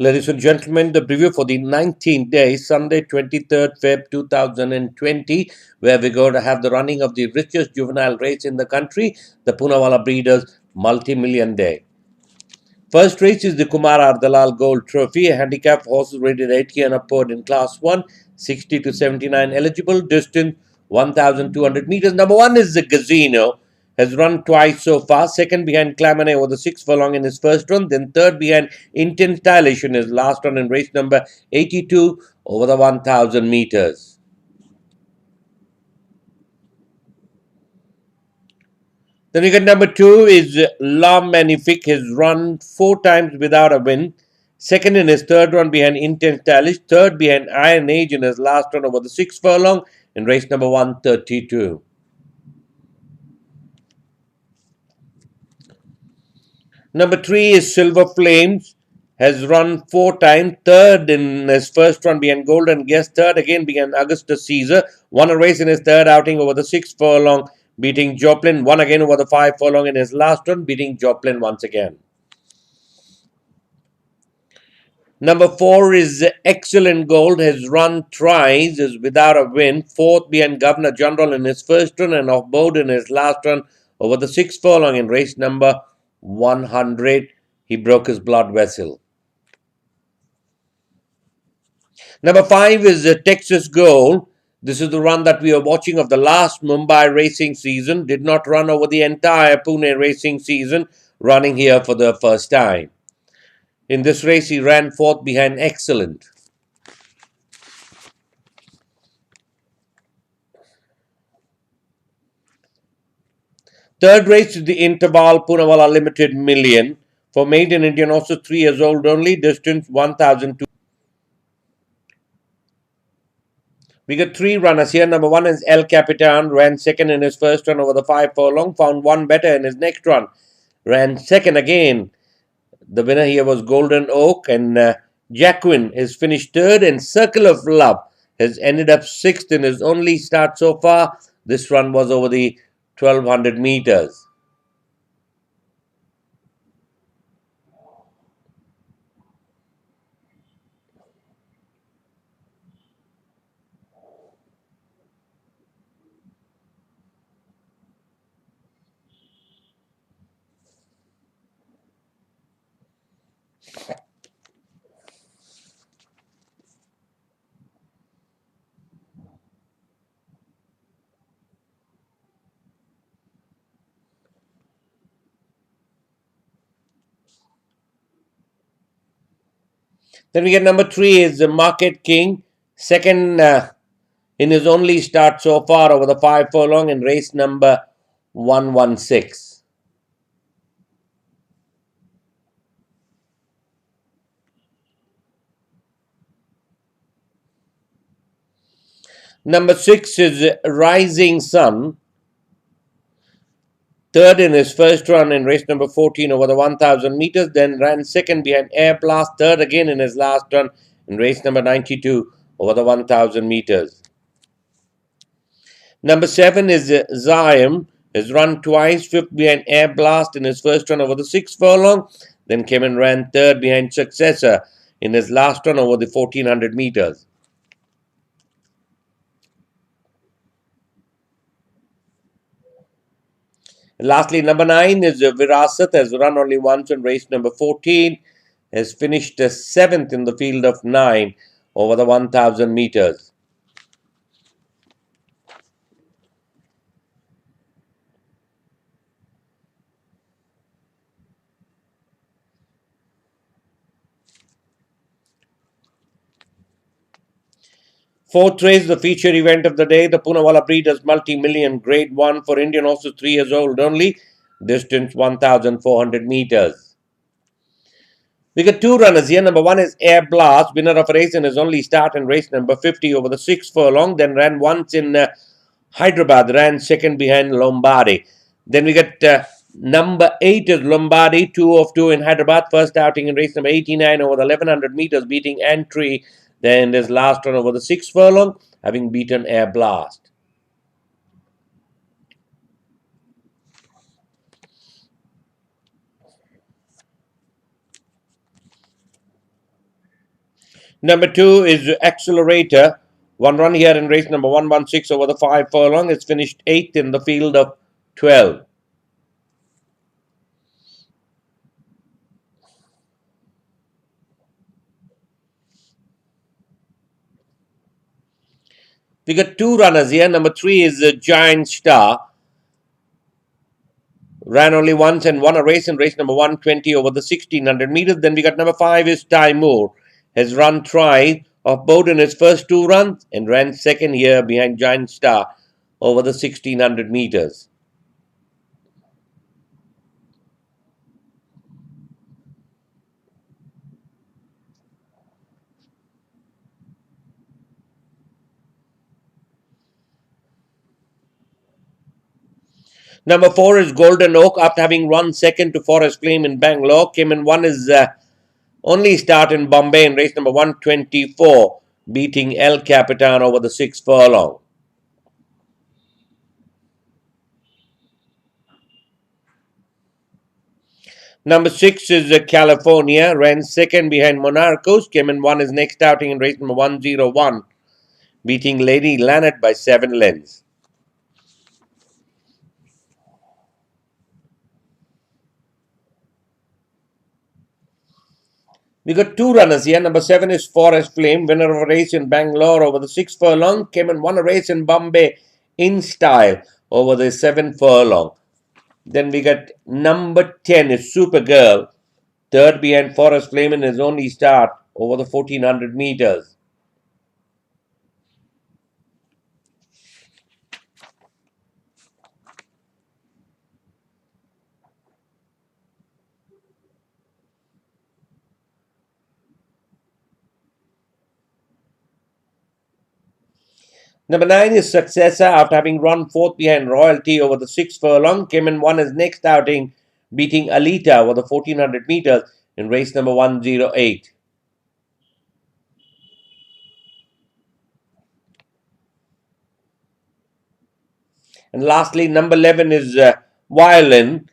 Ladies and gentlemen, the preview for the 19th day, Sunday, 23rd Feb 2020, where we're going to have the running of the richest juvenile race in the country, the Poonawalla Breeders Multi-Million Day. First race is the Kumar Ardalal Gold Trophy, a handicap horses rated 80 and upward in Class 1, 60 to 79 eligible, distance 1,200 meters. Number 1 is the Gazino, has run twice so far, second behind Clamanet over the 6 furlong in his first run, then third behind Intense Stylish in his last run in race number 82 over the 1,000 meters. Then we get number 2 is La Magnifique, has run 4 times without a win. Second in his third run behind Intense Stylish. Third behind Iron Age in his last run over the 6 furlong in race number 132. Number 3 is Silver Flames. Has run 4 times. Third in his first run behind Golden Guest. Third again behind Augustus Caesar. Won a race in his third outing over the 6 furlong, beating Joplin. Won again over the 5 furlong in his last run, beating Joplin once again. Number 4 is Excellent Gold, has run twice, is without a win. Fourth behind Governor General in his first run and off board in his last run over the 6 furlong in race number 100. He broke his blood vessel. Number 5 is Texas Gold. This is the run that we are watching of the last Mumbai racing season. Did not run over the entire Pune racing season, running here for the first time. In this race, he ran fourth behind Excellent. Third race is the Interball Poonawalla Limited Million for made in Indian, also 3 years old only, distance 1,002. We got 3 runners here. Number 1 is El Capitan, ran second in his first run over the 5 furlong, found one better in his next run, ran second again. The winner here was Golden Oak, and Jacquin is finished third, and Circle of Love has ended up sixth in his only start so far. This run was over the 1,200 meters. Then we get number 3 is the Market King, second in his only start so far over the 5 furlong in race number 116. Number 6 is Rising Sun, third in his first run in race number 14 over the 1,000 meters, then ran second behind Air Blast, third again in his last run in race number 92 over the 1,000 meters. Number 7 is Zion, has run twice, fifth behind Air Blast in his first run over the 6 furlong, then came and ran third behind Successor in his last run over the 1,400 meters. And lastly, number 9 is Virasat, has run only once in race number 14, has finished 7th in the field of 9 over the 1,000 meters. Fourth race, the feature event of the day, the Poonawalla Breeders Multi-Million Grade 1 for Indian horses 3 years old only, distance 1,400 meters. We got 2 runners here. Number 1 is Air Blast, winner of a race in his only start in race number 50 over the 6 furlong, then ran once in Hyderabad, ran second behind Lombardi. Then we got number 8 is Lombardi, 2 of 2 in Hyderabad, first outing in race number 89 over the 1,100 meters, beating Antry. Then his last run over the 6 furlong, having beaten Air Blast. Number 2 is Accelerator. One run here in race number 116 over the 5 furlong. It's finished 8th in the field of 12. We got 2 runners here. Number 3 is Giant Star. Ran only once and won a race in race number 120 over the 1600 meters. Then we got number 5 is Timur. Has run tries of both in his first 2 runs and ran second here behind Giant Star over the 1600 meters. Number 4 is Golden Oak. After having run second to Forest Flame in Bangalore, came and won his only start in Bombay in race number 124, beating El Capitan over the 6 furlong. Number 6 is California. Ran second behind Monarchos. Came and won his next outing in race number 101, beating Lady Lannet by 7 lengths. We got 2 runners here. Number 7 is Forest Flame, winner of a race in Bangalore over the 6 furlong. Came and won a race in Bombay in style over the 7 furlong. Then we got number 10 is Supergirl, third behind Forest Flame in his only start over the 1400 meters. Number 9 is Successor. After having run fourth behind Royalty over the 6 furlong, came and won his next outing, beating Alita over the 1400 meters in race number 108. And lastly, number 11 is Violin,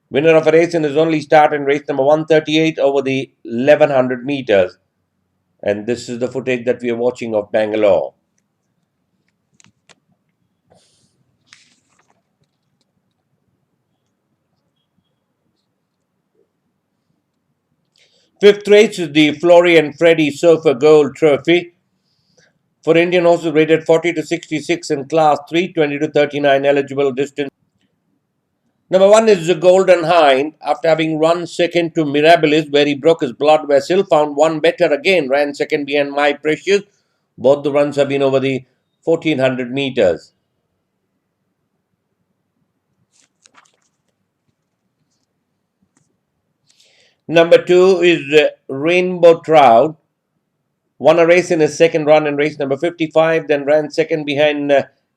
winner of a race in his only start in race number 138 over the 1100 meters. And this is the footage that we are watching of Bangalore. Fifth race is the Flory and Freddie Sofa Gold Trophy. For Indian horses rated 40 to 66 in class 3, 20 to 39 eligible distance. Number 1 is the Golden Hind. After having run second to Mirabilis, where he broke his blood vessel, found one better again, ran second behind My Precious. Both the runs have been over the 1400 meters. Number 2 is Rainbow Trout. Won a race in his second run in race number 55, then ran second behind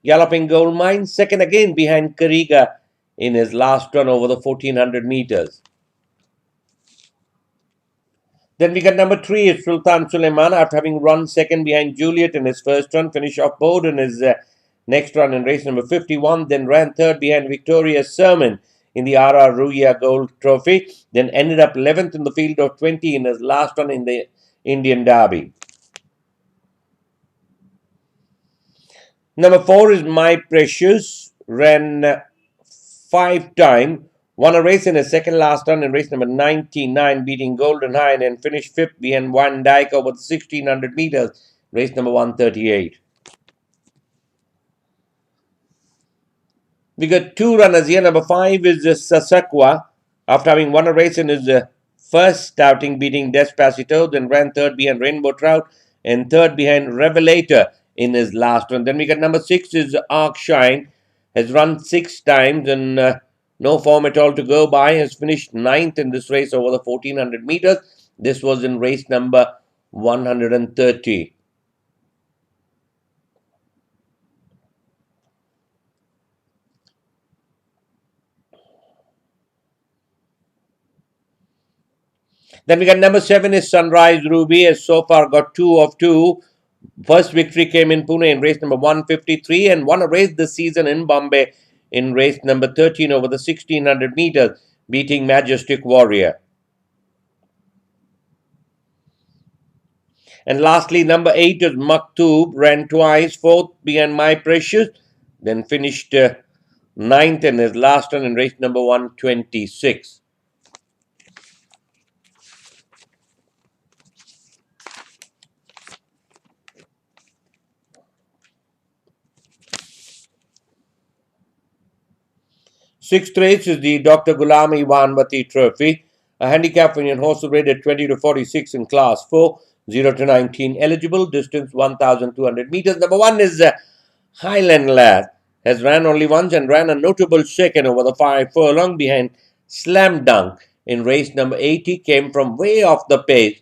Galloping Gold Mine, second again behind Kariga in his last run over the 1400 meters. Then we got number 3 is Sultan Suleiman. After having run second behind Juliet in his first run, finished off board in his next run in race number 51, then ran third behind Victoria's Sermon in the RWITC Gold Trophy, then ended up 11th in the field of 20 in his last run in the Indian Derby. Number 4 is My Precious. Ran 5 times. Won a race in his second last run in race number 99, beating Golden Hind, and finished 5th behind Van Dyke over the 1600 meters, race number 138. We got 2 runners here. Number 5 is Sasakwa. After having won a race in his first outing, beating Despacito, then ran third behind Rainbow Trout and third behind Revelator in his last run. Then we got number 6 is Arc Shine. Has run 6 times and no form at all to go by. Has finished 9th in this race over the 1400 meters. This was in race number 130. Then we got number 7 is Sunrise Ruby. Has so far got 2 of 2. First victory came in Pune in race number 153 and won a race this season in Bombay in race number 13 over the 1600 meters, beating Majestic Warrior. And lastly, number 8 is Maktub, ran twice, fourth behind My Precious, then finished ninth in his last run in race number 126. Sixth race is the Dr. Ghulam Iwanwati Trophy, a handicap Indian horse rated 20 to 46 in class 4, 0 to 19 eligible, distance 1,200 meters. Number 1 is Highland Lad, has ran only once and ran a notable second over the 5 furlong behind Slam Dunk in race number 80, came from way off the pace.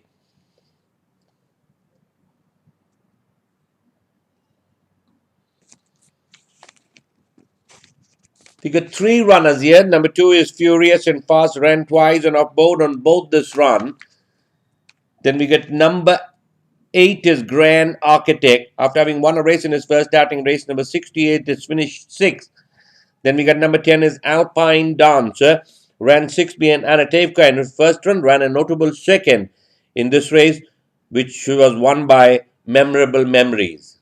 We got 3 runners here. Number 2 is Furious and Fast, ran twice and off board on both this run. Then we get number 8 is Grand Architect. After having won a race in his first starting race, number 68 is finished 6th. Then we got number 10 is Alpine Dancer. Ran 6 behind Anatevka in his first run, ran a notable second in this race, which was won by Memorable Memories.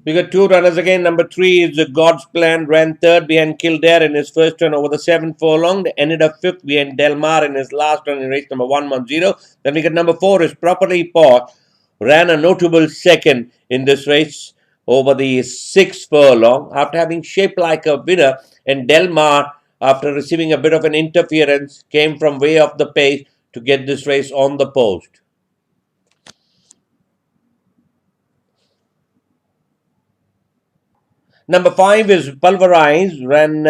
We got 2 runners again. Number 3 is God's Plan, ran 3rd behind Kildare in his first run over the 7 furlong. They ended up 5th behind Delmar in his last run in race number 110. Then we got number 4 is Properly Pot, ran a notable second in this race over the 6th furlong after having shaped like a winner. And Delmar, after receiving a bit of an interference, came from way off the pace to get this race on the post. Number 5 is Pulverize, ran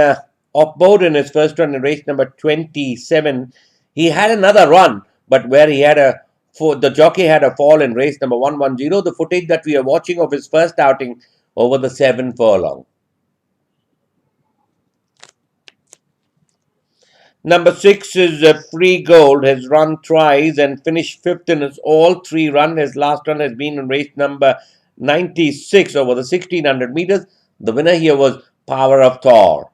off board in his first run in race number 27. He had another run, but where he had the jockey had a fall in race number 110, the footage that we are watching of his first outing over the 7 furlong. Number 6 is Free Gold, has run twice and finished 5th in his all 3 run. His last run has been in race number 96 over the 1600 meters. The winner here was Power of Thor.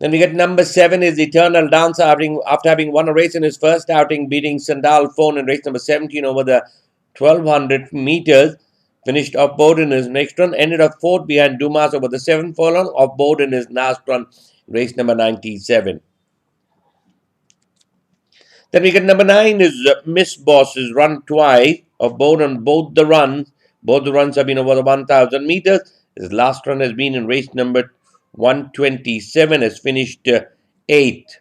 Then we get number 7 is Eternal Dancer, after having won a race in his first outing, beating Sandal Phone in race number 17 over the 1200 meters. Finished off board in his next run, ended up 4th behind Dumas over the 7 furlong, off board in his last run, race number 97. Then we get number 9 is Miss Boss, is run twice, off board on both the runs. Both the runs have been over the 1000 meters. His last run has been in race number 127, has finished 8th.